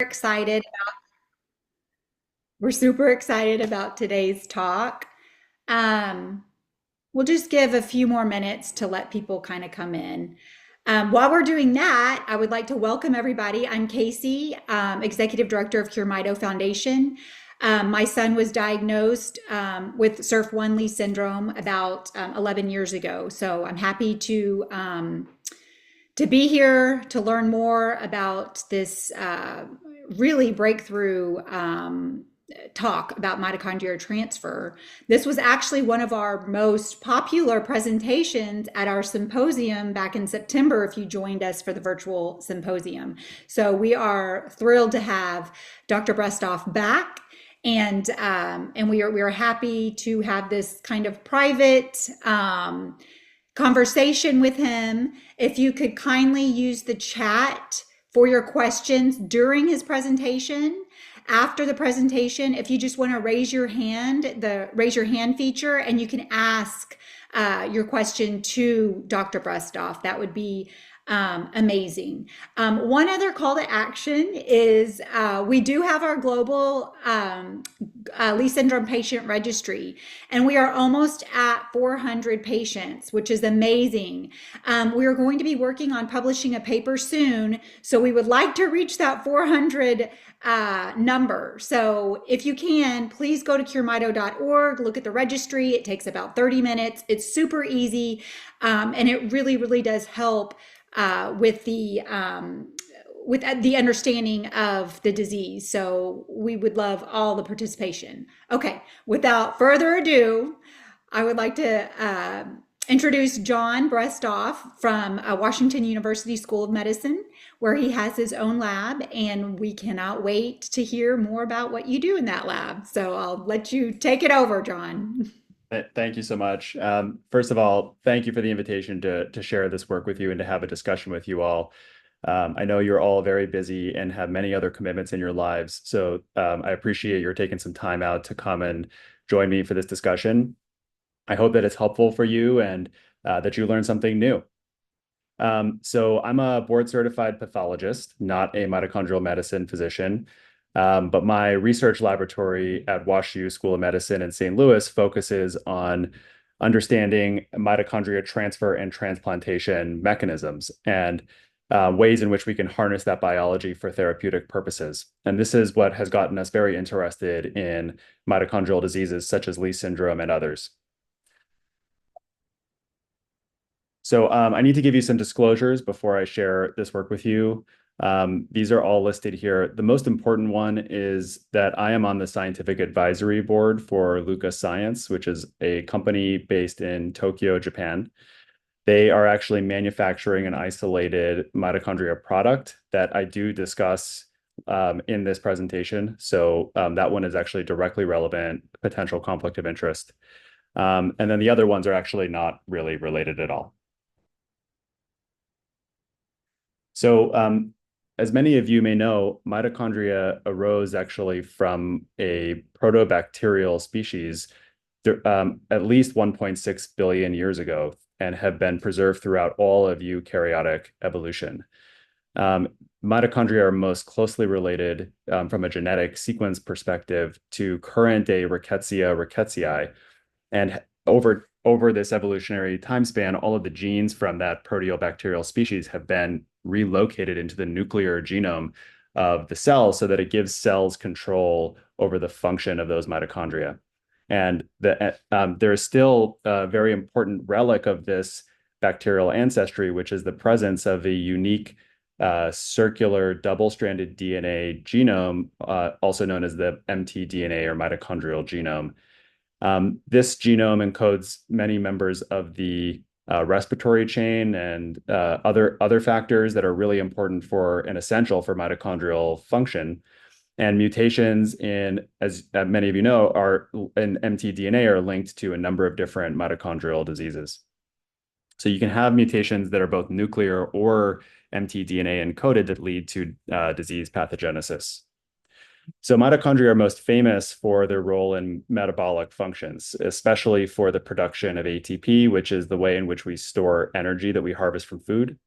excited. We're super excited about today's talk. Um, we'll just give a few more minutes to let people kind of come in. While we're doing that, I would like to welcome everybody. I'm Casey, Executive Director of Cure Mito Foundation. My son was diagnosed with SIRF1 syndrome about 11 years ago. So I'm happy to be here to learn more about this really breakthrough talk about mitochondrial transfer. This was actually one of our most popular presentations at our symposium back in September, if you joined us for the virtual symposium. So we are thrilled to have Dr. Brestoff back. And we are happy to have this kind of private conversation with him. If you could kindly use the chat for your questions during his presentation. After the presentation, if you just want to raise your hand, the raise your hand feature, and you can ask your question to Dr. Brestoff. That would be amazing. One other call to action is we do have our global Lee syndrome patient registry, and we are almost at 400 patients, which is amazing. We are going to be working on publishing a paper soon, so we would like to reach that 400 number. So if you can, please go to curemito.org, look at the registry. It takes about 30 minutes. It's super easy, and it really, really does help with the understanding of the disease. So we would love all the participation. Okay, without further ado, I would like to introduce John Brestoff from Washington University School of Medicine, where he has his own lab, and we cannot wait to hear more about what you do in that lab. So I'll let you take it over, John. Thank you so much. First of all, thank you for the invitation to share this work with you and to have a discussion with you all. I know you're all very busy and have many other commitments in your lives, so I appreciate your taking some time out to come and join me for this discussion. I hope that it's helpful for you and that you learn something new. So I'm a board-certified pathologist, not a mitochondrial medicine physician. But my research laboratory at WashU School of Medicine in St. Louis focuses on understanding mitochondria transfer and transplantation mechanisms and ways in which we can harness that biology for therapeutic purposes. And this is what has gotten us very interested in mitochondrial diseases such as Lee syndrome and others. So I need to give you some disclosures before I share this work with you. These are all listed here. The most important one is that I am on the scientific advisory board for Lucas Science, which is a company based in Tokyo, Japan. They are actually manufacturing an isolated mitochondria product that I do discuss in this presentation. So that one is actually directly relevant, potential conflict of interest. And then the other ones are actually not really related at all. So as many of you may know, mitochondria arose actually from a protobacterial species at least 1.6 billion years ago and have been preserved throughout all of eukaryotic evolution. Mitochondria are most closely related from a genetic sequence perspective to current day Rickettsia rickettsii. And over this evolutionary time span, all of the genes from that proteobacterial species have been relocated into the nuclear genome of the cell so that it gives cells control over the function of those mitochondria. And there is still a very important relic of this bacterial ancestry, which is the presence of a unique circular double-stranded DNA genome, also known as the mtDNA or mitochondrial genome. This genome encodes many members of the respiratory chain and other factors that are really important for and essential for mitochondrial function. And mutations in, as many of you know, in mtDNA are linked to a number of different mitochondrial diseases. So you can have mutations that are both nuclear or mtDNA encoded that lead to disease pathogenesis. So mitochondria are most famous for their role in metabolic functions, especially for the production of ATP, which is the way in which we store energy that we harvest from food.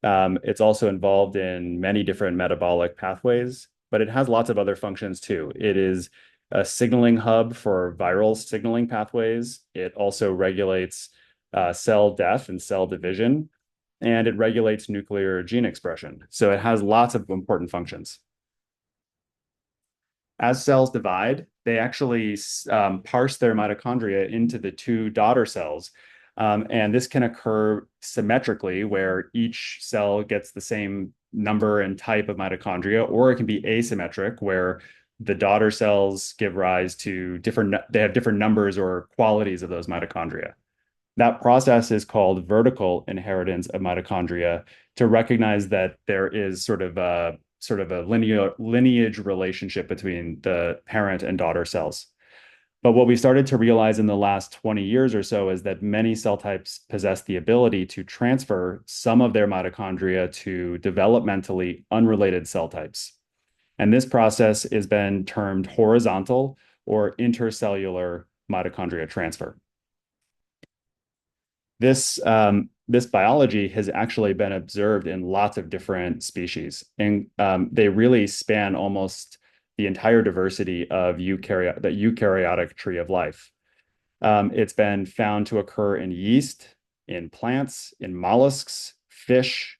It's also involved in many different metabolic pathways, but it has lots of other functions too. It is a signaling hub for viral signaling pathways. It also regulates cell death and cell division, and it regulates nuclear gene expression. So it has lots of important functions. As cells divide, they actually parse their mitochondria into the two daughter cells. And this can occur symmetrically, where each cell gets the same number and type of mitochondria, or it can be asymmetric, where the daughter cells give rise to they have different numbers or qualities of those mitochondria. That process is called vertical inheritance of mitochondria, to recognize that there is sort of a lineage relationship between the parent and daughter cells. But what we started to realize in the last 20 years or so is that many cell types possess the ability to transfer some of their mitochondria to developmentally unrelated cell types. And this process has been termed horizontal or intercellular mitochondria transfer. This biology has actually been observed in lots of different species, and they really span almost the entire diversity of the eukaryotic tree of life. It's been found to occur in yeast, in plants, in mollusks, fish,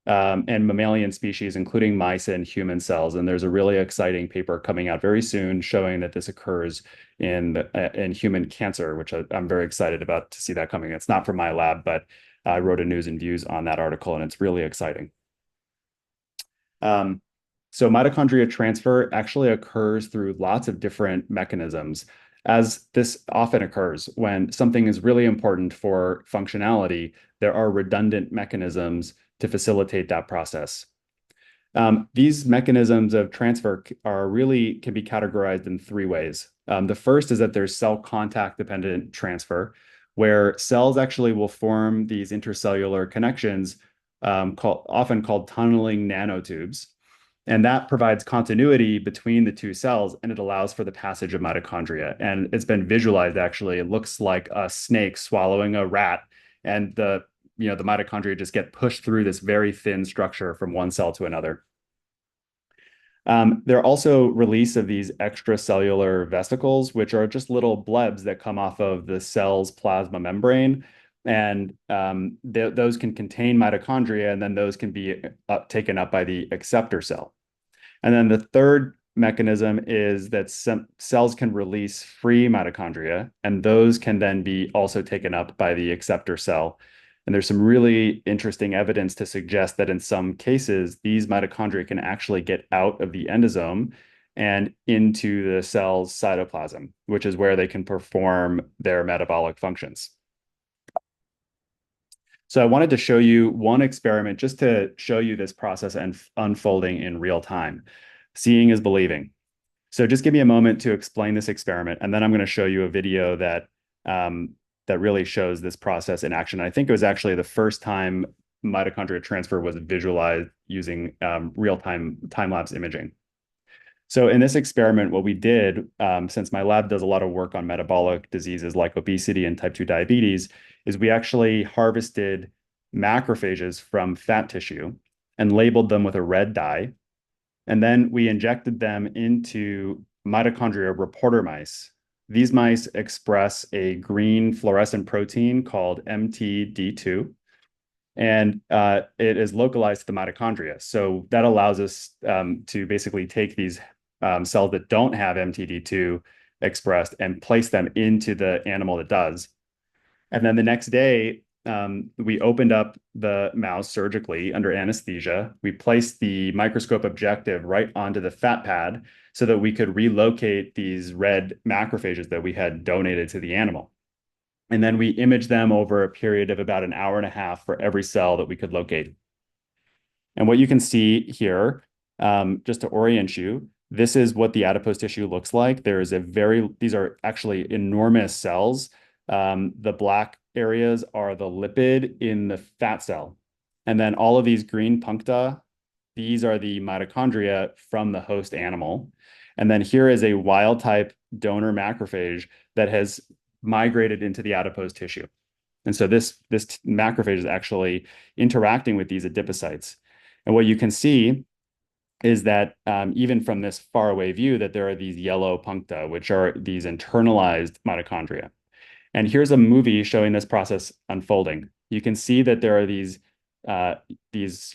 and mammalian species, including mice and human cells. And there's a really exciting paper coming out very soon showing that this occurs in human cancer, which I'm very excited about to see that coming. It's not from my lab, but I wrote a news and views on that article, and it's really exciting. So mitochondria transfer actually occurs through lots of different mechanisms, as this often occurs when something is really important for functionality. There are redundant mechanisms to facilitate that process. These mechanisms of transfer can be categorized in three ways. The first is that there's cell contact dependent transfer, where cells actually will form these intercellular connections, often called tunneling nanotubes. And that provides continuity between the two cells, and it allows for the passage of mitochondria. And it's been visualized, actually. It looks like a snake swallowing a rat, and the mitochondria just get pushed through this very thin structure from one cell to another. There are also release of these extracellular vesicles, which are just little blebs that come off of the cell's plasma membrane. And those can contain mitochondria, and then those can be taken up by the acceptor cell. And then the third mechanism is that cells can release free mitochondria, and those can then be also taken up by the acceptor cell. And there's some really interesting evidence to suggest that in some cases, these mitochondria can actually get out of the endosome and into the cell's cytoplasm, which is where they can perform their metabolic functions. So I wanted to show you one experiment just to show you this process and unfolding in real time. Seeing is believing. So just give me a moment to explain this experiment, and then I'm going to show you a video that really shows this process in action. I think it was actually the first time mitochondria transfer was visualized using real-time time-lapse imaging. So in this experiment, what we did, since my lab does a lot of work on metabolic diseases like obesity and type 2 diabetes, is we actually harvested macrophages from fat tissue and labeled them with a red dye. And then we injected them into mitochondria reporter mice. These mice express a green fluorescent protein called MTD2, and it is localized to the mitochondria. So that allows us to basically take these cells that don't have MTD2 expressed and place them into the animal that does. And then the next day, we opened up the mouse surgically under anesthesia. We placed the microscope objective right onto the fat pad so that we could relocate these red macrophages that we had donated to the animal. And then we imaged them over a period of about an hour and a half for every cell that we could locate. And what you can see here, just to orient you, this is what the adipose tissue looks like. These are actually enormous cells. The black areas are the lipid in the fat cell. And then all of these green puncta, these are the mitochondria from the host animal. And then here is a wild type donor macrophage that has migrated into the adipose tissue. And so this macrophage is actually interacting with these adipocytes. And what you can see is that even from this faraway view, that there are these yellow puncta, which are these internalized mitochondria. And here's a movie showing this process unfolding. You can see that there are these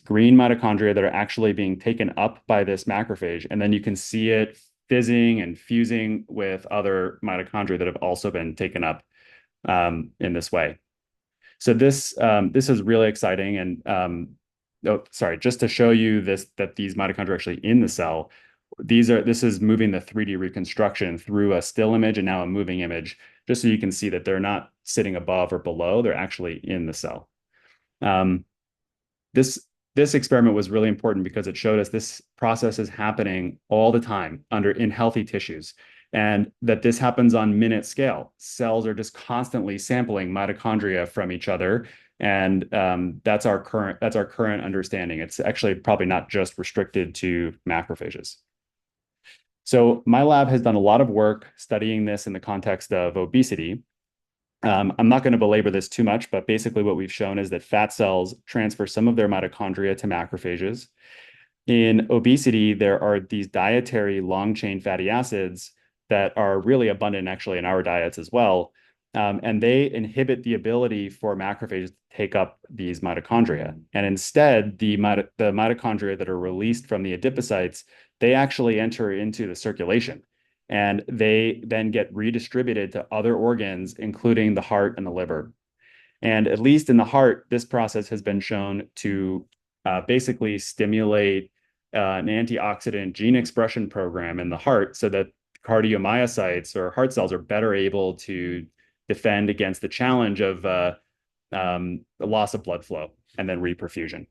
green mitochondria that are actually being taken up by this macrophage, and then you can see it fizzing and fusing with other mitochondria that have also been taken up in this way. So this is really exciting, and oh, sorry, just to show you that these mitochondria are actually in the cell. This is moving the 3D reconstruction through a still image and now a moving image, just so you can see that they're not sitting above or below, they're actually in the cell. Um, this experiment was really important because it showed us this process is happening all the time in healthy tissues, and that this happens on minute scale. Cells are just constantly sampling mitochondria from each other, and that's our current understanding. It's actually probably not just restricted to macrophages. So my lab has done a lot of work studying this in the context of obesity. I'm not going to belabor this too much, but basically what we've shown is that fat cells transfer some of their mitochondria to macrophages. In obesity, there are these dietary long-chain fatty acids that are really abundant actually in our diets as well. And they inhibit the ability for macrophages to take up these mitochondria. And instead, the mitochondria that are released from the adipocytes, they actually enter into the circulation. And they then get redistributed to other organs, including the heart and the liver. And at least in the heart, this process has been shown to basically stimulate an antioxidant gene expression program in the heart so that cardiomyocytes or heart cells are better able to defend against the challenge of the loss of blood flow and then reperfusion.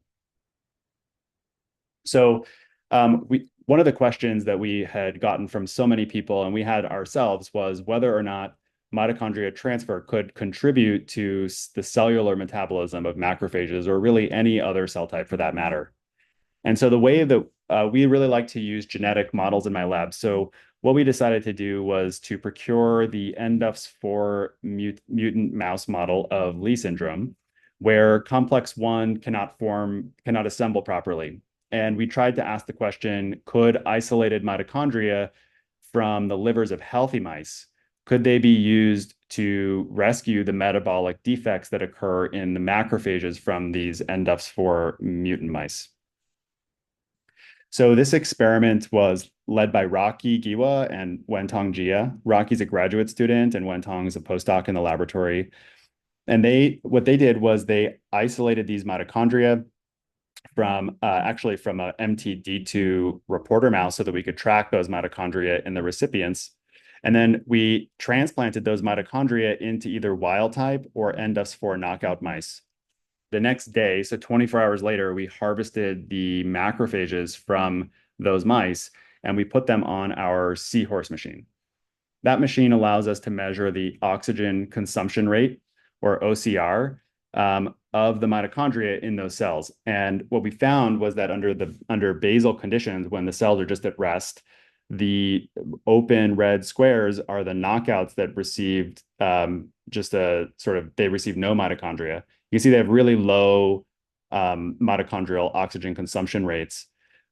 So one of the questions that we had gotten from so many people, and we had ourselves, was whether or not mitochondria transfer could contribute to the cellular metabolism of macrophages, or really any other cell type for that matter. And so the way that we really like to use genetic models in my lab. So what we decided to do was to procure the NDUFS4 mutant mouse model of Lee syndrome, where complex 1 cannot assemble properly. And we tried to ask the question, could isolated mitochondria from the livers of healthy mice, could they be used to rescue the metabolic defects that occur in the macrophages from these NDUFS4 mutant mice? So this experiment was led by Rocky Giwa and Wentong Jia. Rocky's a graduate student and Wentong's a postdoc in the laboratory. And what they did was they isolated these mitochondria from actually from a MTD2 reporter mouse so that we could track those mitochondria in the recipients. And then we transplanted those mitochondria into either wild type or NDUFS4 knockout mice. The next day, so 24 hours later, we harvested the macrophages from those mice and we put them on our seahorse machine. That machine allows us to measure the oxygen consumption rate, or OCR, of the mitochondria in those cells. And what we found was that under basal conditions, when the cells are just at rest, the open red squares are the knockouts that received they received no mitochondria. You can see they have really low mitochondrial oxygen consumption rates.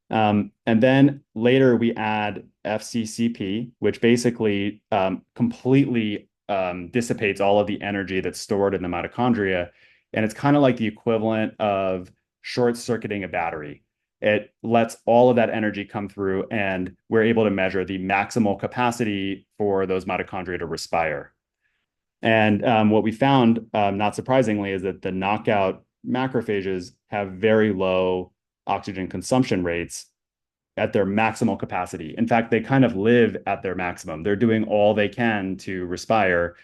And then later we add FCCP, which basically completely dissipates all of the energy that's stored in the mitochondria. And it's kind of like the equivalent of short-circuiting a battery. It lets all of that energy come through, and we're able to measure the maximal capacity for those mitochondria to respire. And what we found, not surprisingly, is that the knockout macrophages have very low oxygen consumption rates at their maximal capacity. In fact, they kind of live at their maximum. They're doing all they can to respire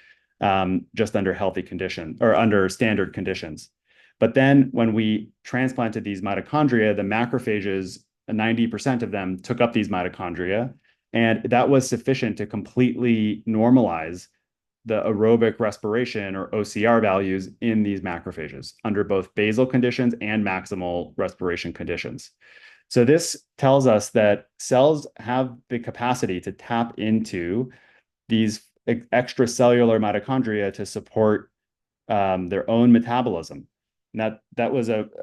just under healthy conditions or under standard conditions. But then when we transplanted these mitochondria, the macrophages, 90% of them took up these mitochondria, and that was sufficient to completely normalize the aerobic respiration, or OCR, values in these macrophages under both basal conditions and maximal respiration conditions. So this tells us that cells have the capacity to tap into these extracellular mitochondria to support their own metabolism. And that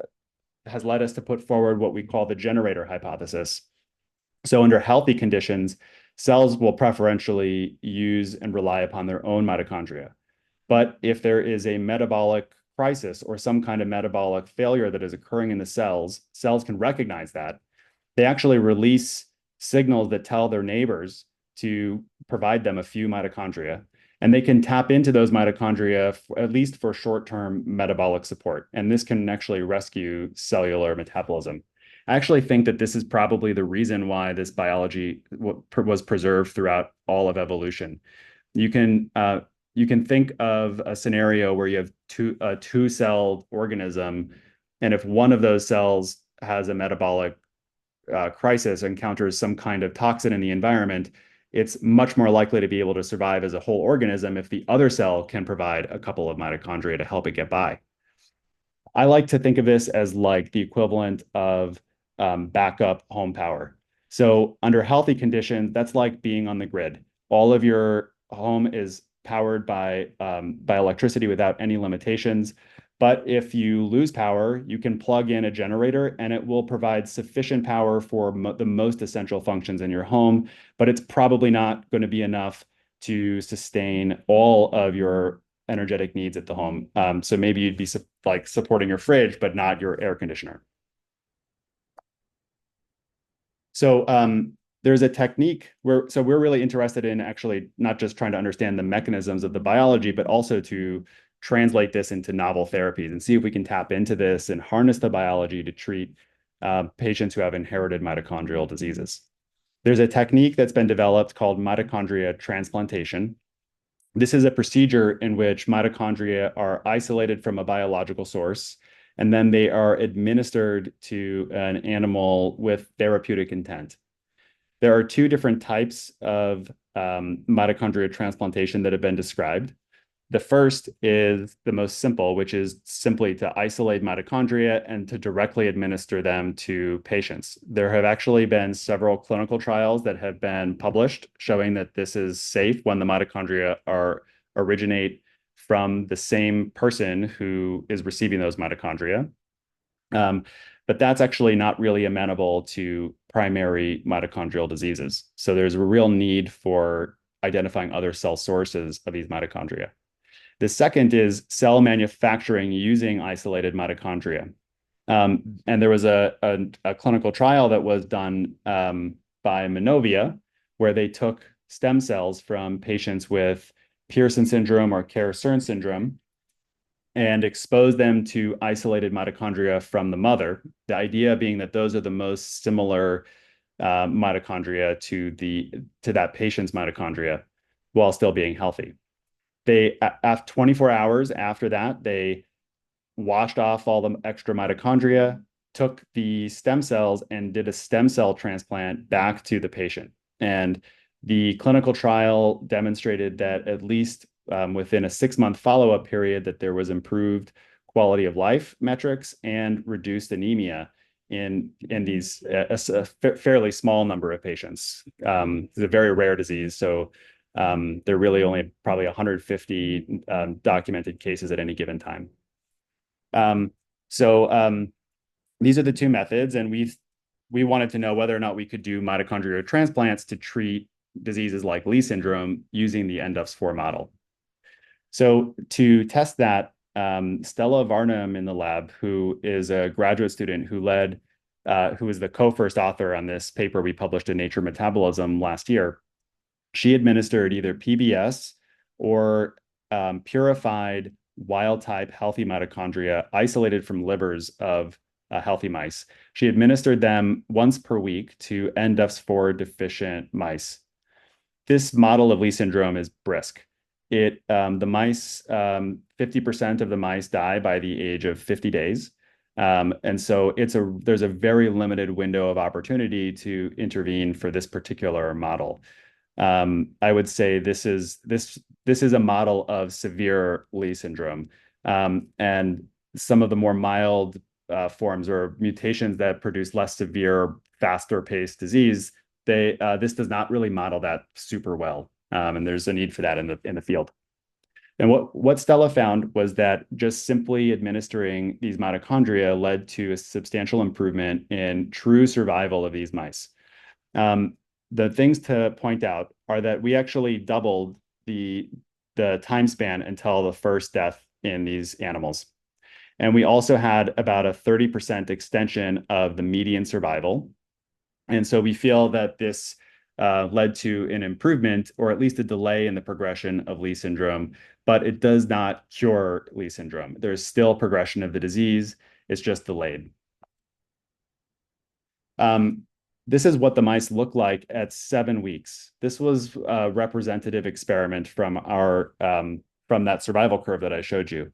has led us to put forward what we call the generator hypothesis, So under healthy conditions, cells will preferentially use and rely upon their own mitochondria. But if there is a metabolic crisis or some kind of metabolic failure that is occurring in the cells, cells can recognize that. They actually release signals that tell their neighbors to provide them a few mitochondria. And they can tap into those mitochondria, at least for short-term metabolic support. And this can actually rescue cellular metabolism. I actually think that this is probably the reason why this biology was preserved throughout all of evolution. You can you can think of a scenario where you have a two-celled organism, and if one of those cells has a metabolic crisis, encounters some kind of toxin in the environment, it's much more likely to be able to survive as a whole organism if the other cell can provide a couple of mitochondria to help it get by. I like to think of this as like the equivalent of backup home power. So under healthy conditions, that's like being on the grid. All of your home is powered by electricity without any limitations. But if you lose power, you can plug in a generator and it will provide sufficient power for the most essential functions in your home. But it's probably not going to be enough to sustain all of your energetic needs at the home. So maybe you'd be like supporting your fridge, but not your air conditioner. So there's a technique where, so we're really interested in actually not just trying to understand the mechanisms of the biology, but also to translate this into novel therapies and see if we can tap into this and harness the biology to treat patients who have inherited mitochondrial diseases. There's a technique that's been developed called mitochondria transplantation. This is a procedure in which mitochondria are isolated from a biological source, and then they are administered to an animal with therapeutic intent. There are two different types of mitochondria transplantation that have been described. The first is the most simple, which is simply to isolate mitochondria and to directly administer them to patients. There have actually been several clinical trials that have been published showing that this is safe when the mitochondria originate from the same person who is receiving those mitochondria. But that's actually not really amenable to primary mitochondrial diseases. So there's a real need for identifying other cell sources of these mitochondria. The second is cell manufacturing using isolated mitochondria. And there was a clinical trial that was done by Minovia, where they took stem cells from patients with Pearson syndrome or Kara-Stern syndrome and exposed them to isolated mitochondria from the mother. The idea being that those are the most similar mitochondria to that patient's mitochondria while still being healthy. They, after 24 hours after that, they washed off all the extra mitochondria, took the stem cells and did a stem cell transplant back to the patient. And the clinical trial demonstrated that at least within a 6-month follow-up period, that there was improved quality of life metrics and reduced anemia in these a fairly small number of patients. It's a very rare disease, so there are really only probably 150 documented cases at any given time. So these are the two methods, and we wanted to know whether or not we could do mitochondrial transplants to treat diseases like Lee syndrome using the NDUFS4 model. So to test that, Stella Varnum in the lab, who is a graduate student who was the co-first author on this paper we published in Nature Metabolism last year, she administered either PBS or purified wild-type healthy mitochondria isolated from livers of healthy mice. She administered them once per week to NDUFS4 deficient mice. This model of Lee syndrome is brisk. The mice, 50% of the mice die by the age of 50 days. And so there's a very limited window of opportunity to intervene for this particular model. I would say this is a model of severe Lee syndrome. And some of the more mild forms or mutations that produce less severe, faster paced disease, this does not really model that super well. And there's a need for that in the field. And what Stella found was that just simply administering these mitochondria led to a substantial improvement in true survival of these mice. Um, the things to point out are that we actually doubled the time span until the first death in these animals. And we also had about a 30% extension of the median survival. And so we feel that this led to an improvement or at least a delay in the progression of Lee syndrome, but it does not cure Lee syndrome. There's still progression of the disease, it's just delayed. Um, this is what the mice look like at 7 weeks. This was a representative experiment from from that survival curve that I showed you.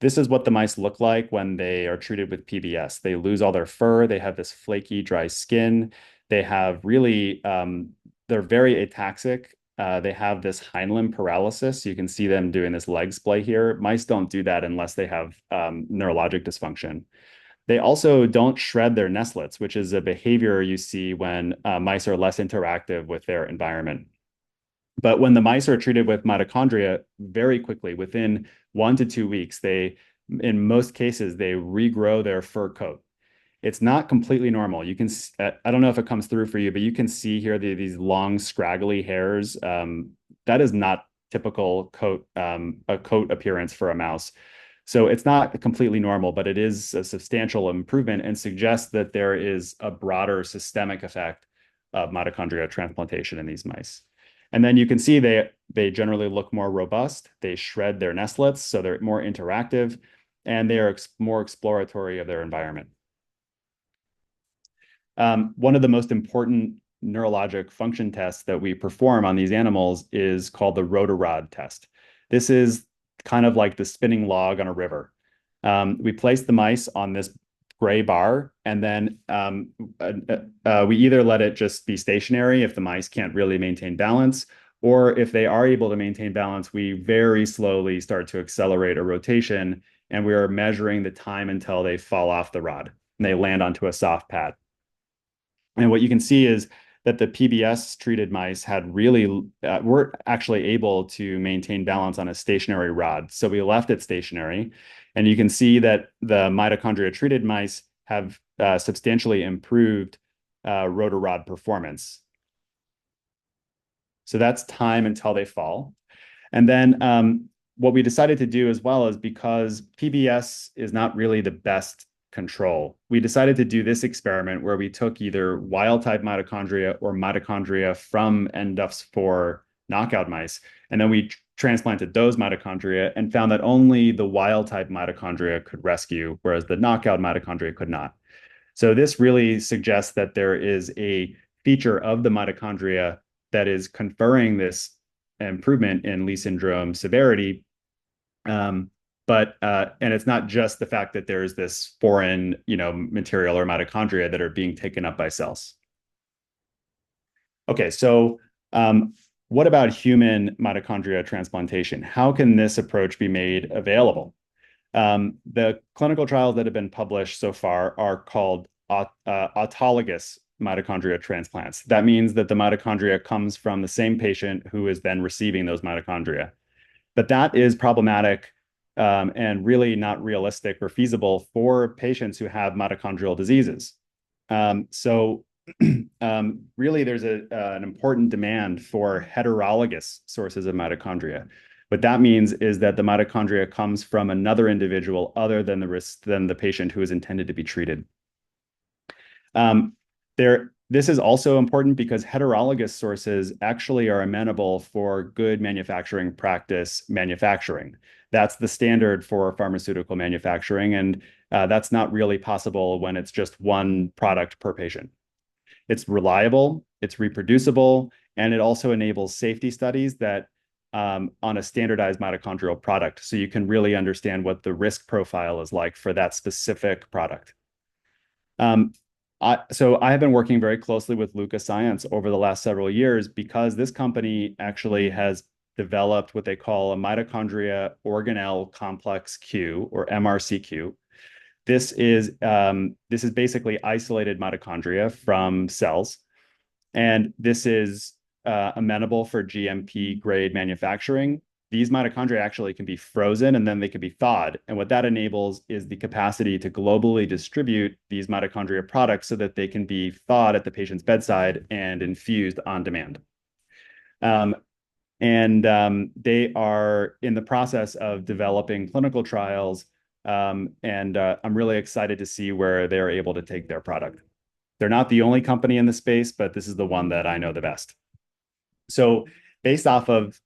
This is what the mice look like when they are treated with PBS. They lose all their fur. They have this flaky, dry skin. They have really, they're very ataxic. They have this hind limb paralysis. You can see them doing this leg splay here. Mice don't do that unless they have neurologic dysfunction. They also don't shred their nestlets, which is a behavior you see when mice are less interactive with their environment. But when the mice are treated with mitochondria very quickly, within 1 to 2 weeks, in most cases, they regrow their fur coat. It's not completely normal. You can, I don't know if it comes through for you, but you can see here these long, scraggly hairs. That is not typical a coat appearance for a mouse. So it's not completely normal, but it is a substantial improvement and suggests that there is a broader systemic effect of mitochondria transplantation in these mice. And then you can see they generally look more robust. They shred their nestlets, so they're more interactive, and they are more exploratory of their environment. One of the most important neurologic function tests that we perform on these animals is called the rotor-rod test. This is kind of like the spinning log on a river. We place the mice on this gray bar, and then we either let it just be stationary if the mice can't really maintain balance, or if they are able to maintain balance, we very slowly start to accelerate a rotation, and we are measuring the time until they fall off the rod and they land onto a soft pad. And what you can see is that the PBS treated mice were actually able to maintain balance on a stationary rod. So we left it stationary. And you can see that the mitochondria treated mice have substantially improved rotor rod performance. So that's time until they fall. And then what we decided to do as well is, because PBS is not really the best control, we decided to do this experiment where we took either wild type mitochondria or mitochondria from NDUFS4 knockout mice, and then we transplanted those mitochondria and found that only the wild type mitochondria could rescue, whereas the knockout mitochondria could not. So this really suggests that there is a feature of the mitochondria that is conferring this improvement in Lee syndrome severity. And it's not just the fact that there's this foreign, material or mitochondria that are being taken up by cells. Okay, so what about human mitochondria transplantation? How can this approach be made available? The clinical trials that have been published so far are called autologous mitochondria transplants. That means that the mitochondria comes from the same patient who is then receiving those mitochondria. But that is problematic and really not realistic or feasible for patients who have mitochondrial diseases. So really, there's an important demand for heterologous sources of mitochondria. What that means is that the mitochondria comes from another individual other than the patient who is intended to be treated. This is also important because heterologous sources actually are amenable for good manufacturing practice manufacturing. That's the standard for pharmaceutical manufacturing, and that's not really possible when it's just one product per patient. It's reliable, it's reproducible, and it also enables safety studies that on a standardized mitochondrial product, so you can really understand what the risk profile is like for that specific product. So I have been working very closely with Lucas Science over the last several years because this company actually has developed what they call a mitochondria organelle complex Q, or MRCQ. This is basically isolated mitochondria from cells, and this is amenable for GMP grade manufacturing. these mitochondria actually can be frozen and then they can be thawed. And what that enables is the capacity to globally distribute these mitochondria products so that they can be thawed at the patient's bedside and infused on demand. Um, they are in the process of developing clinical trials. I'm really excited to see where they're able to take their product. They're not the only company in the space, but this is the one that I know the best. So based off of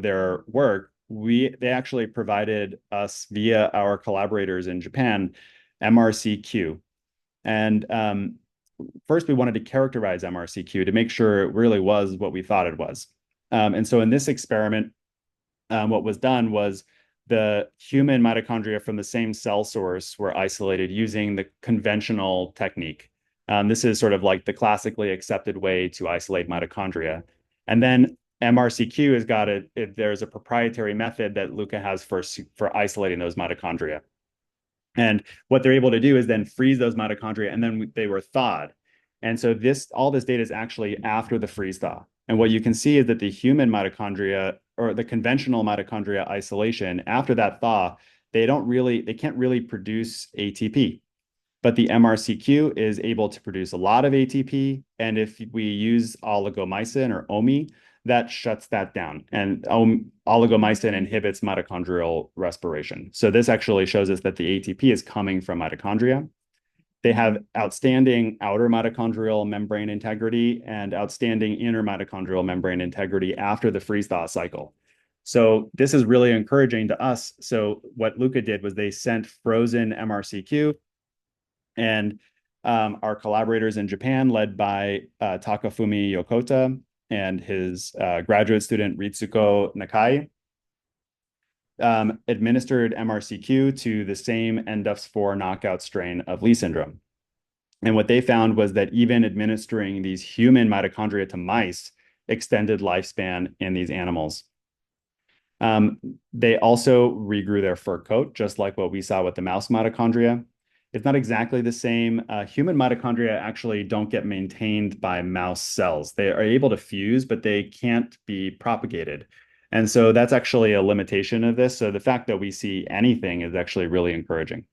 their work, they actually provided us via our collaborators in Japan, MRCQ. And first, we wanted to characterize MRCQ to make sure it really was what we thought it was. And so in this experiment, what was done was the human mitochondria from the same cell source were isolated using the conventional technique. This is sort of like the classically accepted way to isolate mitochondria. And then MRCQ has got there's a proprietary method that Luca has for isolating those mitochondria. And what they're able to do is then freeze those mitochondria, and then they were thawed. And so all this data is actually after the freeze thaw. And what you can see is that the human mitochondria or the conventional mitochondria isolation after that thaw, they can't really produce ATP. But the MRCQ is able to produce a lot of ATP. And if we use oligomycin or OMI, that shuts that down. And oligomycin inhibits mitochondrial respiration. So this actually shows us that the ATP is coming from mitochondria. They have outstanding outer mitochondrial membrane integrity and outstanding inner mitochondrial membrane integrity after the freeze-thaw cycle. So this is really encouraging to us. So what Luca did was they sent frozen MRCQ, and our collaborators in Japan, led by Takafumi Yokota and his graduate student Ritsuko Nakai, administered MRCQ to the same NDUFS4 knockout strain of Lee syndrome. And what they found was that even administering these human mitochondria to mice extended lifespan in these animals. They also regrew their fur coat, just like what we saw with the mouse mitochondria. It's not exactly the same. Human mitochondria actually don't get maintained by mouse cells. They are able to fuse, but they can't be propagated. And so that's actually a limitation of this. So the fact that we see anything is actually really encouraging.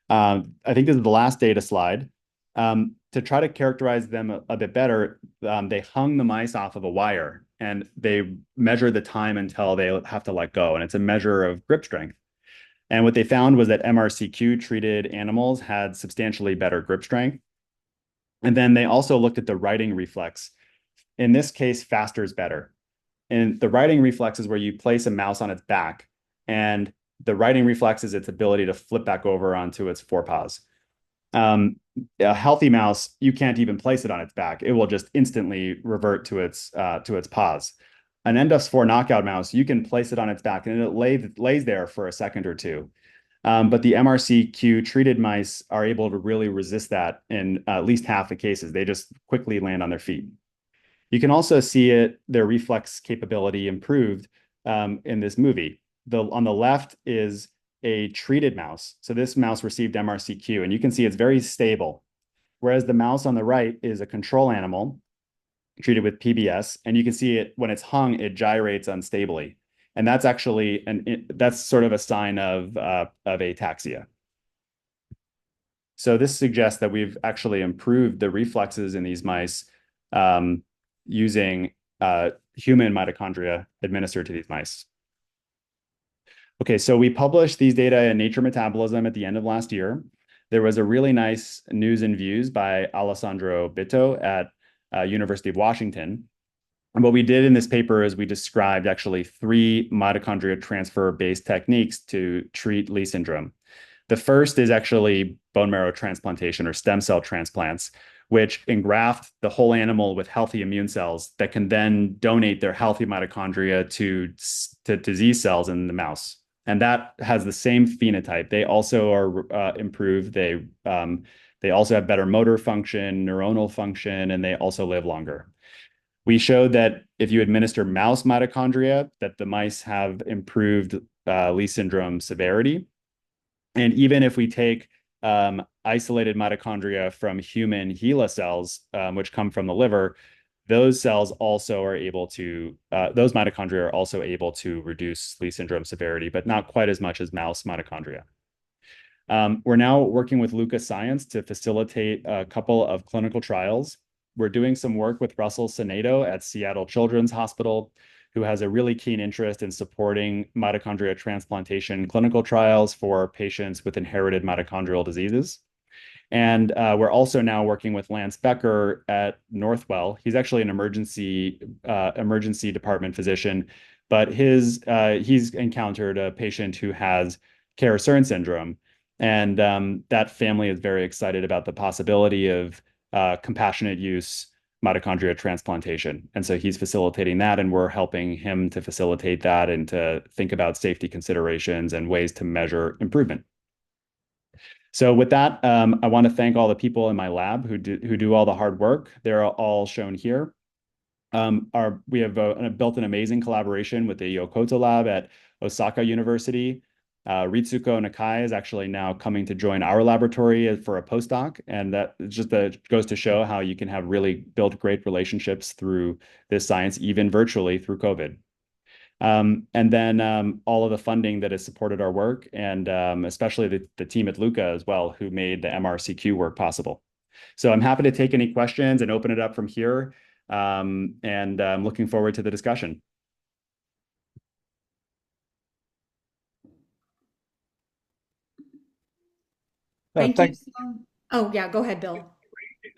I think this is the last data slide. To try to characterize them a bit better, they hung the mice off of a wire and they measured the time until they have to let go. And it's a measure of grip strength. And what they found was that MRCQ treated animals had substantially better grip strength. And then they also looked at the righting reflex. In this case, faster is better. And the righting reflex is where you place a mouse on its back, and the righting reflex is its ability to flip back over onto its forepaws. A healthy mouse, you can't even place it on its back. It will just instantly revert to its paws. An NDUFS4 knockout mouse, you can place it on its back and it lays there for a second or two. But the MRCQ treated mice are able to really resist that in at least half the cases. They just quickly land on their feet. You can also see their reflex capability improved in this movie. On the left is a treated mouse. So this mouse received MRCQ, and you can see it's very stable. Whereas the mouse on the right is a control animal treated with PBS, and you can see it when it's hung, it gyrates unstably. And that's actually that's sort of a sign of ataxia. So this suggests that we've actually improved the reflexes in these mice using human mitochondria administered to these mice. Okay, so we published these data in Nature Metabolism at the end of last year. There was a really nice news and views by Alessandro Bitto at University of Washington. And what we did in this paper is we described actually 3 mitochondria transfer-based techniques to treat Lee syndrome. The first is actually bone marrow transplantation or stem cell transplants, which engraft the whole animal with healthy immune cells that can then donate their healthy mitochondria to disease cells in the mouse. And that has the same phenotype. They also are improved. They also have better motor function, neuronal function, and they also live longer. We showed that if you administer mouse mitochondria, that the mice have improved Lee syndrome severity. And even if we take isolated mitochondria from human HeLa cells, which come from the liver, those cells also are able to, those mitochondria are also able to reduce Lee syndrome severity, but not quite as much as mouse mitochondria. We're now working with Lucas Science to facilitate a couple of clinical trials. We're doing some work with Russell Senato at Seattle Children's Hospital, who has a really keen interest in supporting mitochondria transplantation clinical trials for patients with inherited mitochondrial diseases. And we're also now working with Lance Becker at Northwell. He's actually an emergency department physician, but he's encountered a patient who has Kara-Stern syndrome, and that family is very excited about the possibility of compassionate use mitochondria transplantation. And so he's facilitating that, and we're helping him to facilitate that and to think about safety considerations and ways to measure improvement. So with that, I want to thank all the people in my lab who do all the hard work. They're all shown here. We have built an amazing collaboration with the Yokota lab at Osaka University. Ritsuko Nakai is actually now coming to join our laboratory for a postdoc, and that just goes to show how you can have really build great relationships through this science, even virtually through COVID. And then all of the funding that has supported our work, and especially the team at Luca as well, who made the MRCQ work possible. So I'm happy to take any questions and open it up from here. And I'm looking forward to the discussion. Thank you. Thank, Oh, yeah, go ahead, Bill.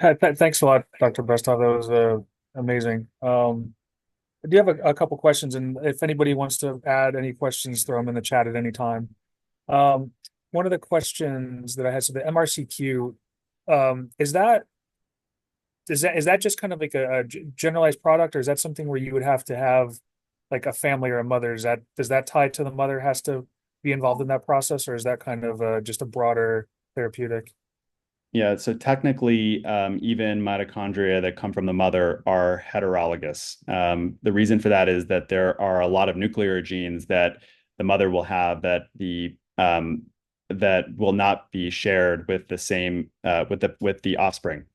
thanks a lot, Dr. Brestoff. That was amazing. I do have a couple questions, and if anybody wants to add any questions, throw them in the chat at any time. One of the questions that I had, so the MRCQ, is that just kind of like a generalized product, or is that something where you would have to have like a family or a mother? Does that tie to the mother has to be involved in that process, or is that kind of just a broader therapeutic? Yeah, so technically, even mitochondria that come from the mother are heterologous. The reason for that is that there are a lot of nuclear genes that the mother will have that will not be shared with the same with the offspring.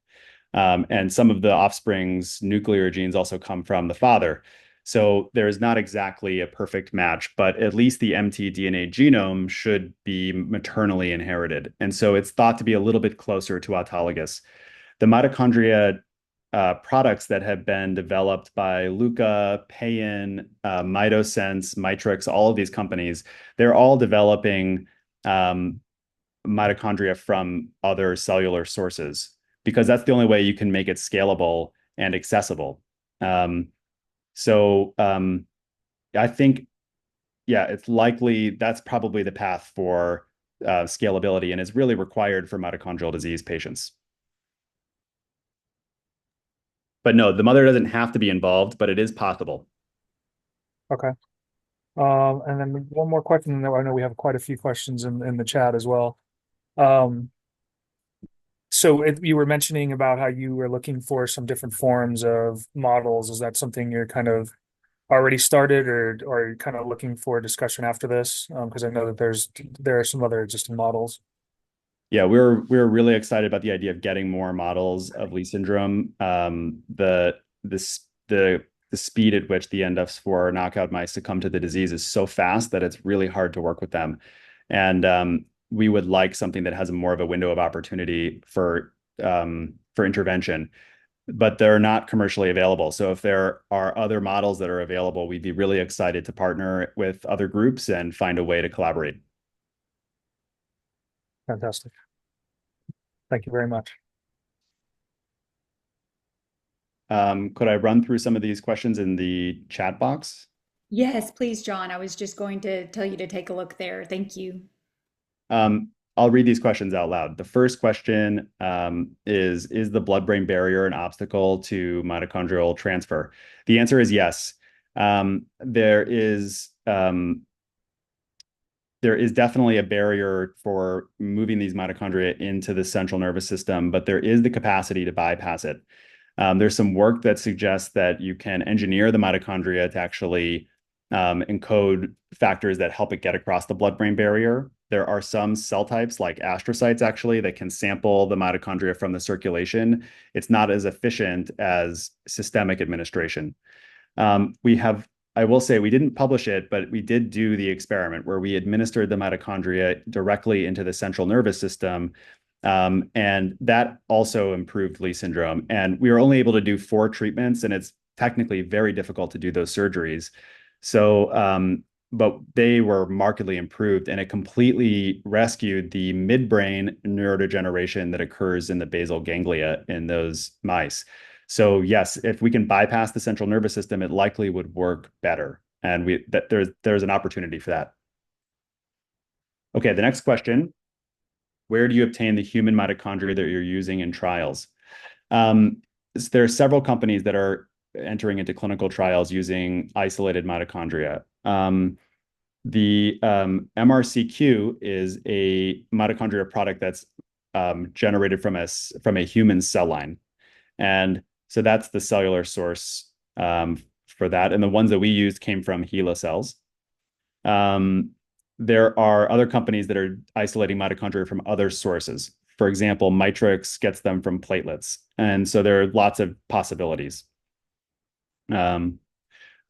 And some of the offspring's nuclear genes also come from the father. So there's not exactly a perfect match, but at least the mtDNA genome should be maternally inherited. And so it's thought to be a little bit closer to autologous. The mitochondria products that have been developed by Luca, Payen, Mitosense, Mitrix, all of these companies, they're all developing mitochondria from other cellular sources, because that's the only way you can make it scalable and accessible. I think, yeah, it's likely that's probably the path for scalability, and is really required for mitochondrial disease patients. But no, the mother doesn't have to be involved, but it is possible. Okay. And then one more question, and I know we have quite a few questions in the chat as well. So you were mentioning about how you were looking for some different forms of models. Is that something you're kind of already started, or are you kind of looking for a discussion after this? Because I know that there are some other existing models. Yeah, we're really excited about the idea of getting more models of Lee syndrome. The speed at which the NDUFS4 knockout mice succumb to the disease is so fast that it's really hard to work with them. And we would like something that has more of a window of opportunity for intervention, but they're not commercially available. So if there are other models that are available, we'd be really excited to partner with other groups and find a way to collaborate. Fantastic. Thank you very much. Could I run through some of these questions in the chat box? Yes, please, John. I was just going to tell you to take a look there. Thank you. I'll read these questions out loud. The first question is the blood-brain barrier an obstacle to mitochondrial transfer? The answer is yes. There is definitely a barrier for moving these mitochondria into the central nervous system, but there is the capacity to bypass it. There's some work that suggests that you can engineer the mitochondria to actually encode factors that help it get across the blood-brain barrier. There are some cell types like astrocytes actually that can sample the mitochondria from the circulation. It's not as efficient as systemic administration. I will say we didn't publish it, but we did do the experiment where we administered the mitochondria directly into the central nervous system. And that also improved Lee syndrome. And we were only able to do 4 treatments, and it's technically very difficult to do those surgeries. So, but they were markedly improved, and it completely rescued the midbrain neurodegeneration that occurs in the basal ganglia in those mice. So yes, if we can bypass the central nervous system, it likely would work better. And there's an opportunity for that. Okay, the next question: where do you obtain the human mitochondria that you're using in trials? There are several companies that are entering into clinical trials using isolated mitochondria. The MRCQ is a mitochondria product that's generated from a human cell line. And so that's the cellular source for that. And the ones that we used came from HeLa cells. There are other companies that are isolating mitochondria from other sources. For example, Matrix gets them from platelets. And so there are lots of possibilities.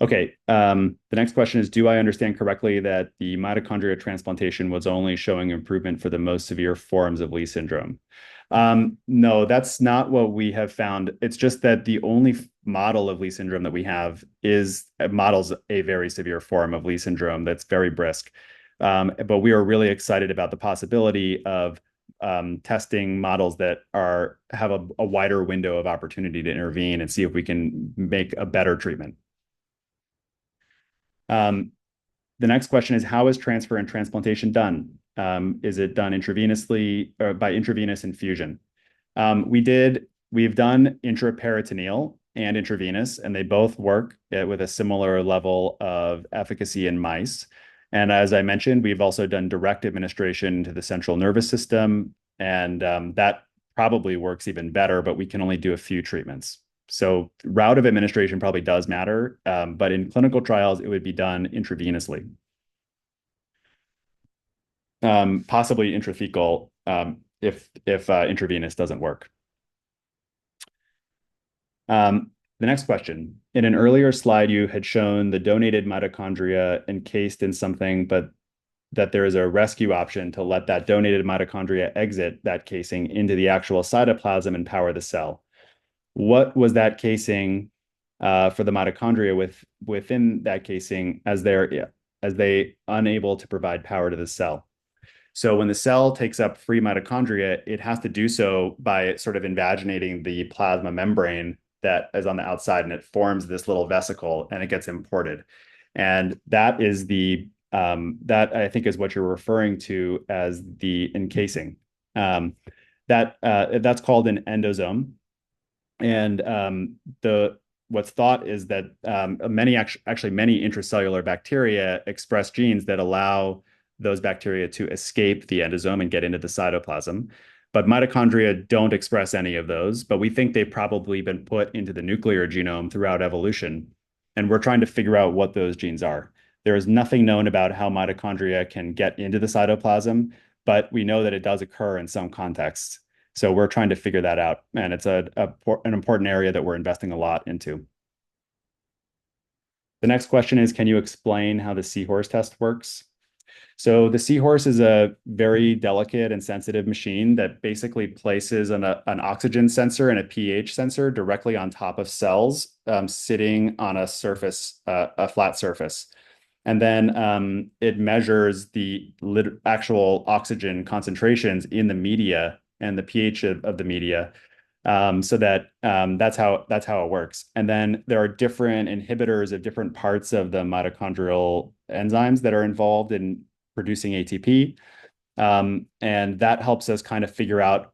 Okay, the next question is, do I understand correctly that the mitochondria transplantation was only showing improvement for the most severe forms of Lee syndrome? No, that's not what we have found. It's just that the only model of Lee syndrome that we have models a very severe form of Lee syndrome that's very brisk. But we are really excited about the possibility of testing models that have a wider window of opportunity to intervene and see if we can make a better treatment. The next question is, how is transfer and transplantation done? Is it done intravenously or by intravenous infusion? We've done intraperitoneal and intravenous, and they both work with a similar level of efficacy in mice. And as I mentioned, we've also done direct administration to the central nervous system, and that probably works even better, but we can only do a few treatments. So route of administration probably does matter, but in clinical trials, it would be done intravenously. Possibly intrathecal if intravenous doesn't work. The next question. In an earlier slide, you had shown the donated mitochondria encased in something, but that there is a rescue option to let that donated mitochondria exit that casing into the actual cytoplasm and power the cell. What was that casing for the mitochondria within that casing as they unable to provide power to the cell? So when the cell takes up free mitochondria, it has to do so by sort of invaginating the plasma membrane that is on the outside, and it forms this little vesicle and it gets imported. And that is that I think is what you're referring to as the encasing. That's called an endosome. And what's thought is that many intracellular bacteria express genes that allow those bacteria to escape the endosome and get into the cytoplasm. But mitochondria don't express any of those, but we think they've probably been put into the nuclear genome throughout evolution. And we're trying to figure out what those genes are. There is nothing known about how mitochondria can get into the cytoplasm, but we know that it does occur in some contexts. So we're trying to figure that out. And it's an important area that we're investing a lot into. The next question is, can you explain how the seahorse test works? So the seahorse is a very delicate and sensitive machine that basically places an oxygen sensor and a pH sensor directly on top of cells sitting on a flat surface. And then it measures the actual oxygen concentrations in the media and the pH of the media. So that's how it works. And then there are different inhibitors of different parts of the mitochondrial enzymes that are involved in producing ATP. And that helps us kind of figure out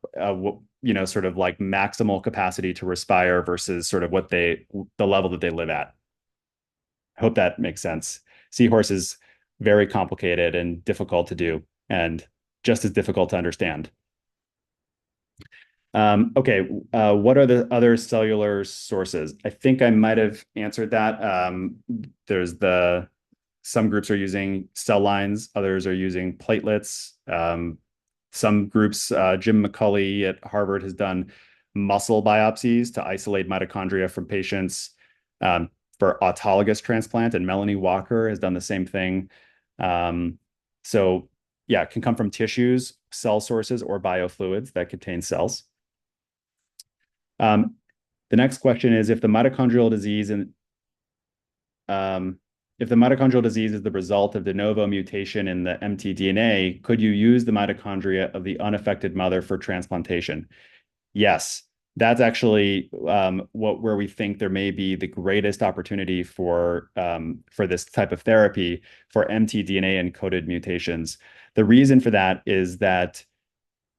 sort of like maximal capacity to respire versus sort of the level that they live at. I hope that makes sense. Seahorse is very complicated and difficult to do, and just as difficult to understand. Okay, what are the other cellular sources? I think I might have answered that. There's the Some groups are using cell lines, others are using platelets. Some groups, Jim McCulley at Harvard has done muscle biopsies to isolate mitochondria from patients for autologous transplant, and Melanie Walker has done the same thing. So yeah, it can come from tissues, cell sources, or biofluids that contain cells. The next question is, if the mitochondrial disease is the result of de novo mutation in the mtDNA, could you use the mitochondria of the unaffected mother for transplantation? Yes, that's actually where we think there may be the greatest opportunity for this type of therapy for mtDNA encoded mutations. The reason for that is that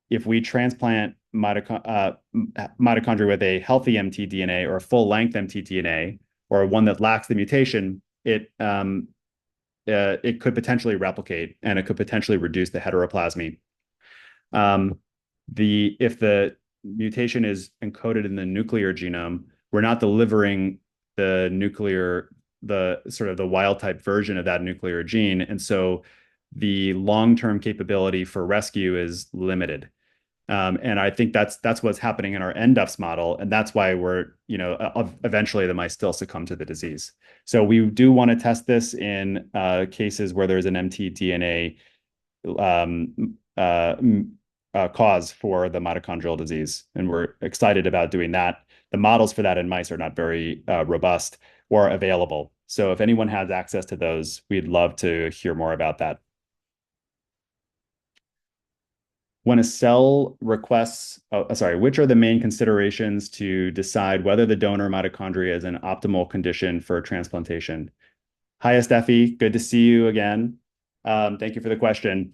if we transplant mitochondria with a healthy mtDNA or a full-length mtDNA or one that lacks the mutation, it could potentially replicate and it could potentially reduce the heteroplasmy. If the mutation is encoded in the nuclear genome, we're not delivering the wild type version of that nuclear gene. And so the long-term capability for rescue is limited. And I think that's what's happening in our NDUFS model. And that's why eventually the mice still succumb to the disease. So we do want to test this in cases where there's an mtDNA cause for the mitochondrial disease. And we're excited about doing that. The models for that in mice are not very robust or available. So if anyone has access to those, we'd love to hear more about that. When a cell requests, which are the main considerations to decide whether the donor mitochondria is in optimal condition for transplantation? Hi, Steffi. Good to see you again. Thank you for the question.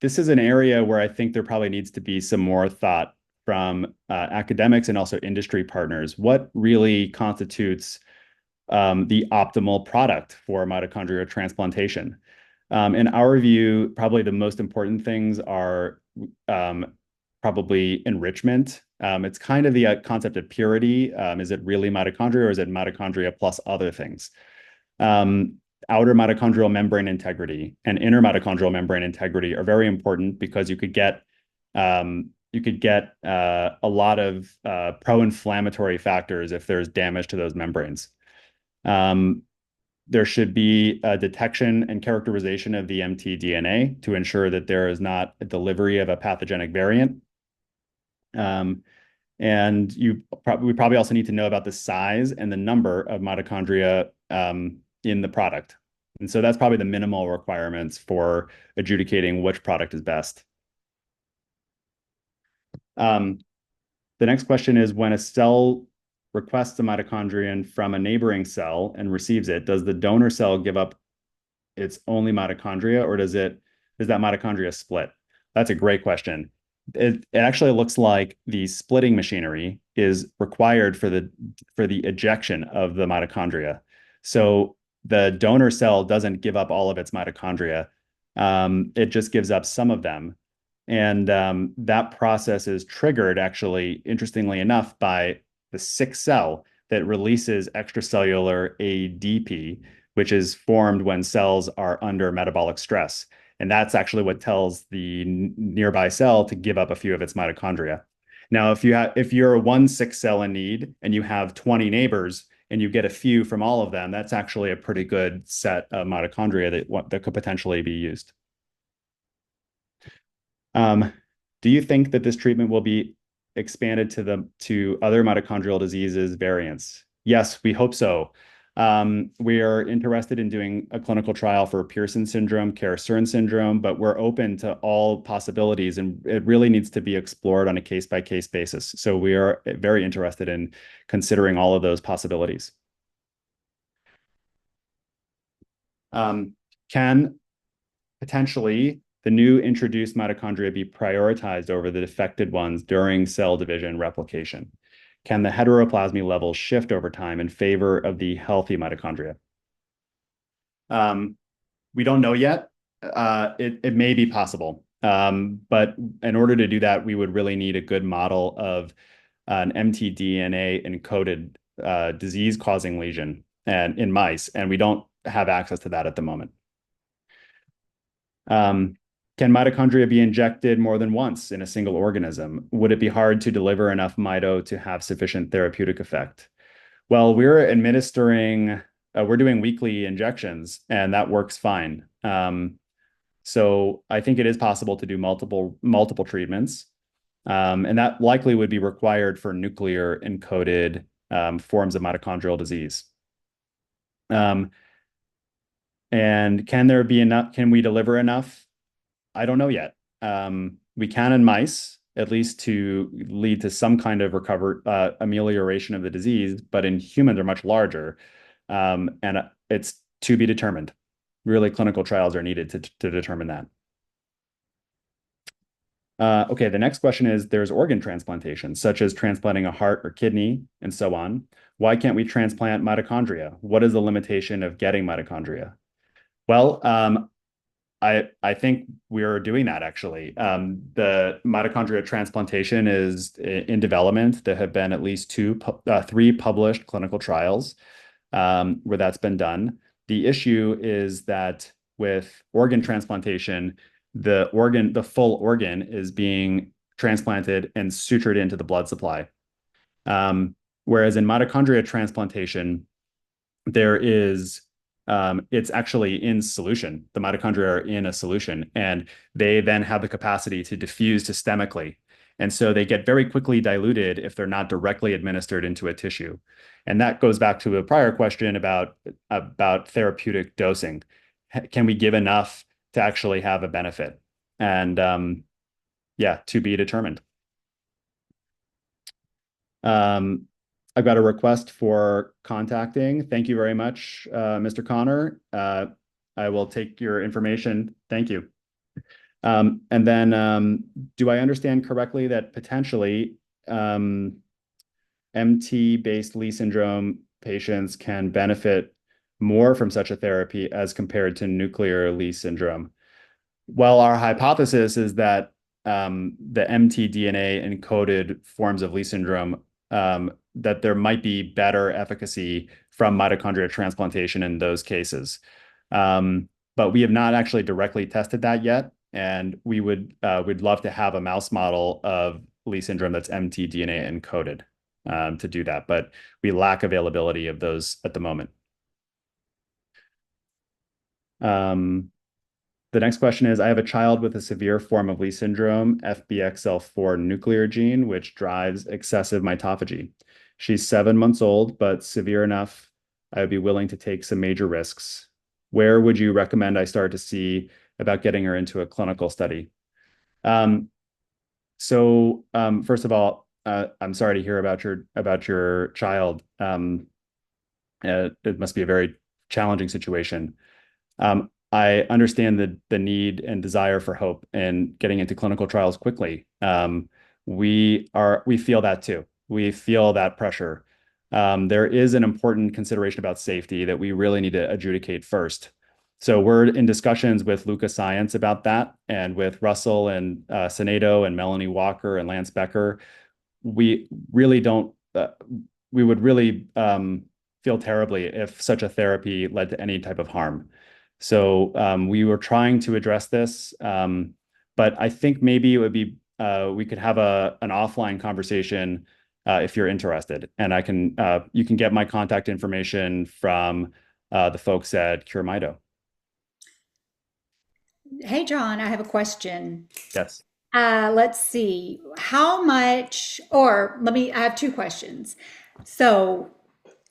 This is an area where I think there probably needs to be some more thought from academics and also industry partners. What really constitutes the optimal product for mitochondrial transplantation? In our view, probably the most important things are probably enrichment. It's kind of the concept of purity. Is it really mitochondria or is it mitochondria plus other things? Outer mitochondrial membrane integrity and inner mitochondrial membrane integrity are very important because you could get a lot of pro-inflammatory factors if there's damage to those membranes. There should be a detection and characterization of the mtDNA to ensure that there is not a delivery of a pathogenic variant. And we probably also need to know about the size and the number of mitochondria in the product. And so that's probably the minimal requirements for adjudicating which product is best. The next question is, when a cell requests a mitochondrion from a neighboring cell and receives it, does the donor cell give up its only mitochondria, or does that mitochondria split? That's a great question. It actually looks like the splitting machinery is required for the ejection of the mitochondria. So the donor cell doesn't give up all of its mitochondria. It just gives up some of them. And that process is triggered, actually, interestingly enough, by the sick cell that releases extracellular ADP, which is formed when cells are under metabolic stress. And that's actually what tells the nearby cell to give up a few of its mitochondria. Now, if you're one sick cell in need and you have 20 neighbors and you get a few from all of them, that's actually a pretty good set of mitochondria that could potentially be used. Do you think that this treatment will be expanded to other mitochondrial diseases variants? Yes, we hope so. We are interested in doing a clinical trial for Pearson syndrome, Kara-Stern syndrome, but we're open to all possibilities, and it really needs to be explored on a case-by-case basis. So we are very interested in considering all of those possibilities. Can potentially the new introduced mitochondria be prioritized over the defected ones during cell division replication? Can the heteroplasmy levels shift over time in favor of the healthy mitochondria? We don't know yet. It may be possible. But in order to do that, we would really need a good model of an mtDNA encoded disease-causing lesion and in mice, and we don't have access to that at the moment. Can mitochondria be injected more than once in a single organism? Would it be hard to deliver enough mito to have sufficient therapeutic effect? Well, we're doing weekly injections, and that works fine. So I think it is possible to do multiple treatments, and that likely would be required for nuclear encoded forms of mitochondrial disease. And can there be enough? Can we deliver enough? I don't know yet. We can in mice, at least to lead to some kind of amelioration of the disease, but in humans are much larger, and it's to be determined. Really, clinical trials are needed to determine that. Okay, the next question is, there's organ transplantation, such as transplanting a heart or kidney and so on. Why can't we transplant mitochondria? What is the limitation of getting mitochondria? Well, I think we're doing that actually. The mitochondria transplantation is in development. There have been at least three published clinical trials where that's been done. The issue is that with organ transplantation, the full organ is being transplanted and sutured into the blood supply. Whereas in mitochondria transplantation, it's actually in solution. The mitochondria are in a solution, and they then have the capacity to diffuse systemically. And so they get very quickly diluted if they're not directly administered into a tissue. And that goes back to a prior question about therapeutic dosing. Can we give enough to actually have a benefit? And yeah, to be determined. I've got a request for contacting. Thank you very much, Mr. Connor. I will take your information. Thank you. And then, do I understand correctly that potentially MT-based Lee syndrome patients can benefit more from such a therapy as compared to nuclear Lee syndrome? Well, our hypothesis is that the mtDNA encoded forms of Lee syndrome, that there might be better efficacy from mitochondria transplantation in those cases. But we have not actually directly tested that yet. And we'd love to have a mouse model of Lee syndrome that's mtDNA encoded to do that. But we lack availability of those at the moment. The next question is, I have a child with a severe form of Lee syndrome, FBXL4 nuclear gene, which drives excessive mitophagy. She's 7 months old, but severe enough I would be willing to take some major risks. Where would you recommend I start to see about getting her into a clinical study? First of all, I'm sorry to hear about your child. It must be a very challenging situation. I understand the need and desire for hope and getting into clinical trials quickly. We feel that too. We feel that pressure. There is an important consideration about safety that we really need to adjudicate first. So we're in discussions with Lucas Science about that, and with Russell and Senato and Melanie Walker and Lance Becker. We really don't. We would really feel terribly if such a therapy led to any type of harm. So we were trying to address this, but I think maybe it would be we could have an offline conversation if you're interested, and you can get my contact information from the folks at Cure Mito. Hey, John, I have a question. Yes. Let's see. I have two questions. So,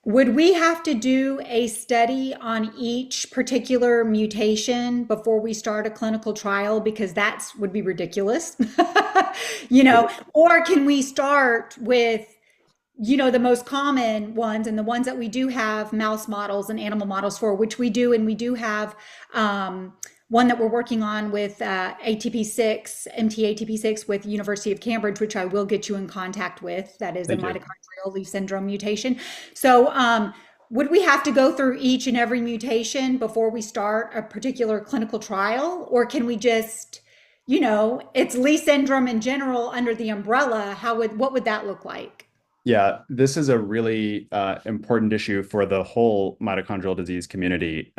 would we have to do a study on each particular mutation before we start a clinical trial? Because that would be ridiculous, or can we start with, the most common ones and the ones that we do have mouse models and animal models for, which we do, and we do have one that we're working on with MT-ATP6 with University of Cambridge, which I will get you in contact with. That is a mitochondrial Lee syndrome mutation. So would we have to go through each and every mutation before we start a particular clinical trial? Or can we just, it's Lee syndrome in general under the umbrella? What would that look like? Yeah, this is a really important issue for the whole mitochondrial disease community.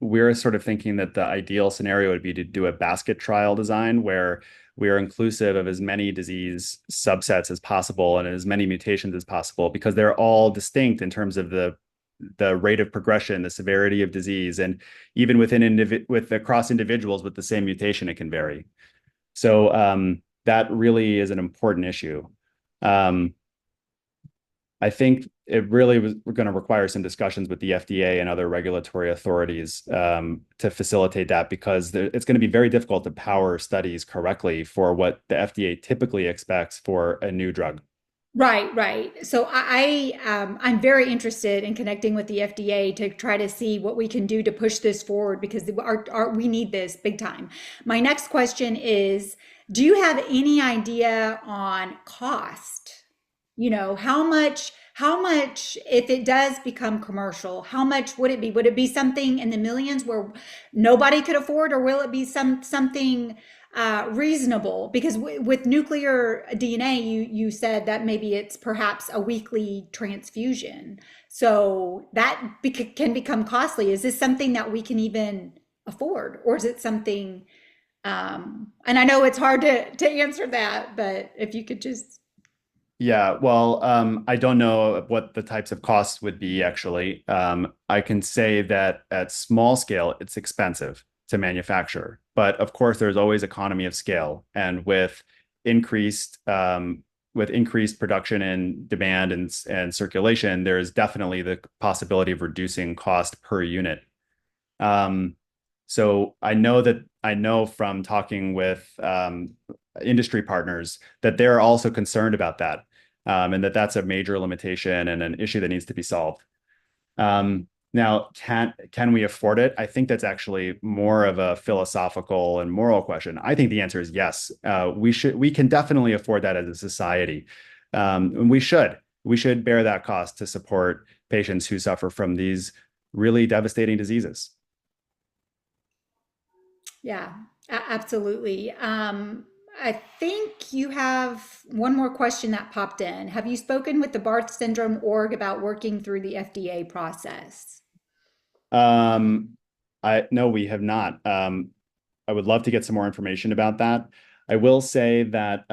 We're sort of thinking that the ideal scenario would be to do a basket trial design where we are inclusive of as many disease subsets as possible and as many mutations as possible, because they're all distinct in terms of the rate of progression, the severity of disease, and even with across individuals with the same mutation, it can vary. So that really is an important issue. Um, I think it really was going to require some discussions with the FDA and other regulatory authorities to facilitate that, because it's going to be very difficult to power studies correctly for what the FDA typically expects for a new drug. Right, right. So I'm very interested in connecting with the FDA to try to see what we can do to push this forward, because we need this big time. My next question is, do you have any idea on cost? You know, how much, if it does become commercial, how much would it be? Would it be something in the millions where nobody could afford, or will it be something reasonable? Because with nuclear DNA, you said that maybe it's perhaps a weekly transfusion, so that can become costly. Is this something that we can even afford, or is it something? And I know it's hard to answer that, but if you could just. Yeah, well, I don't know what the types of costs would be actually. I can say that at small scale, it's expensive to manufacture, but of course, there's always economy of scale, and with increased production and demand and circulation, there's definitely the possibility of reducing cost per unit. Um, so I know from talking with industry partners that they're also concerned about that, and that's a major limitation and an issue that needs to be solved. Now, can we afford it? I think that's actually more of a philosophical and moral question. I think the answer is yes. We can definitely afford that as a society, and we should bear that cost to support patients who suffer from these really devastating diseases. Yeah, absolutely. I think you have one more question that popped in. Have you spoken with the Barth Syndrome org about working through the FDA process? Um, I no, we have not. I would love to get some more information about that. I will say that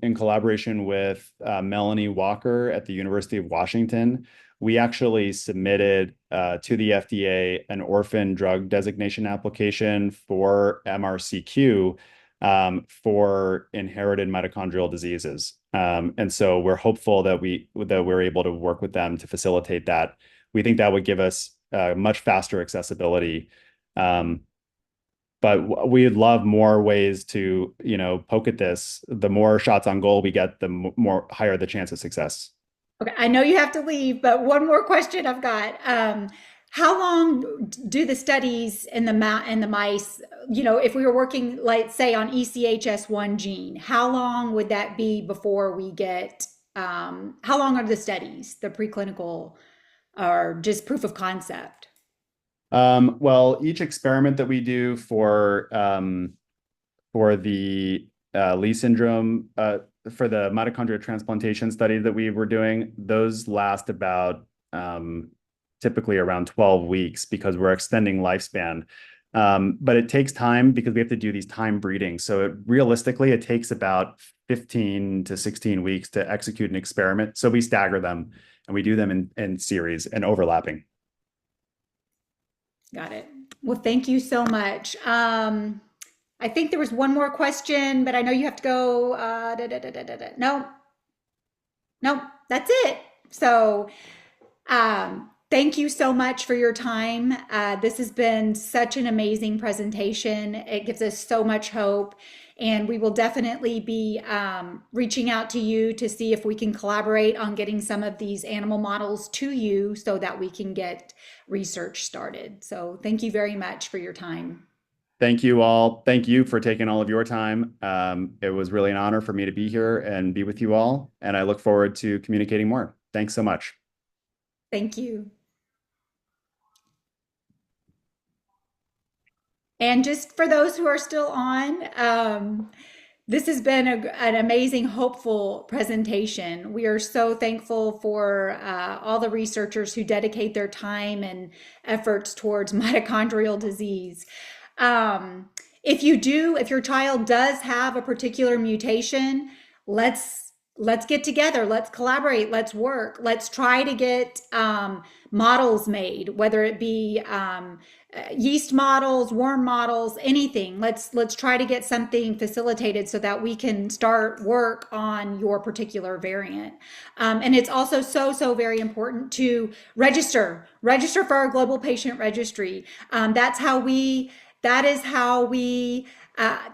in collaboration with Melanie Walker at the University of Washington, we actually submitted to the FDA an orphan drug designation application for MRCQ for inherited mitochondrial diseases. And so we're hopeful that we're able to work with them to facilitate that. We think that would give us much faster accessibility. Um, but we'd love more ways to, poke at this. The more shots on goal we get, the more higher the chance of success. Okay, I know you have to leave, but one more question I've got. How long do the studies in the mice, if we were working, like say on ECHS1 gene, how long would that be before we get, how long are the studies, the preclinical or just proof of concept? Well, each experiment that we do for the Lee syndrome, for the mitochondria transplantation study that we were doing, those last about typically around 12 weeks because we're extending lifespan. But it takes time because we have to do these time breeding. So realistically, it takes about 15 to 16 weeks to execute an experiment. So we stagger them and we do them in series and overlapping. Got it. Well, thank you so much. I think there was one more question, but I know you have to go. No, no, that's it. So, thank you so much for your time. This has been such an amazing presentation. It gives us so much hope. And we will definitely be reaching out to you to see if we can collaborate on getting some of these animal models to you so that we can get research started. So thank you very much for your time. Thank you all. Thank you for taking all of your time. It was really an honor for me to be here and be with you all. And I look forward to communicating more. Thanks so much. Thank you. And just for those who are still on, This has been an amazing, hopeful presentation. We are so thankful for all the researchers who dedicate their time and efforts towards mitochondrial disease. Um, if your child does have a particular mutation, let's get together, let's collaborate, let's work, let's try to get models made, whether it be yeast models, worm models, anything. Let's try to get something facilitated so that we can start work on your particular variant. And it's also so very important to register for our global patient registry. That is how we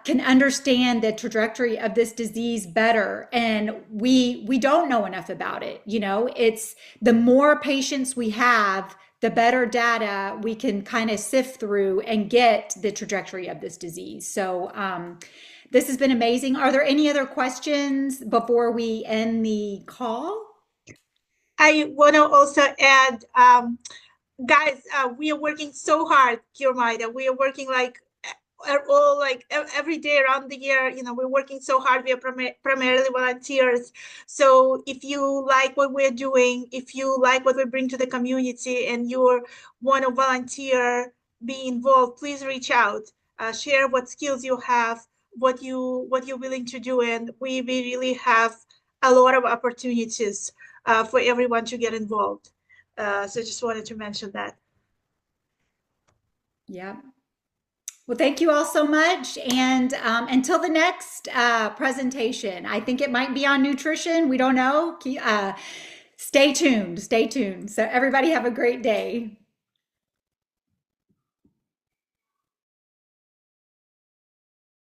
can understand the trajectory of this disease better. And we don't know enough about it. You know, it's the more patients we have, the better data we can kind of sift through and get the trajectory of this disease. So this has been amazing. Are there any other questions before we end the call? I want to also add, guys, we are working so hard, Curemida. We are working every day around the year. You know, we're working so hard. We are primarily volunteers. So if you like what we're doing, if you like what we bring to the community, and you want to volunteer, be involved, please reach out. Share what skills you have, what you're willing to do, and we really have a lot of opportunities for everyone to get involved. So just wanted to mention that. Yeah. Well, thank you all so much. And until the next presentation, I think it might be on nutrition. We don't know. Stay tuned. Stay tuned. So everybody have a great day.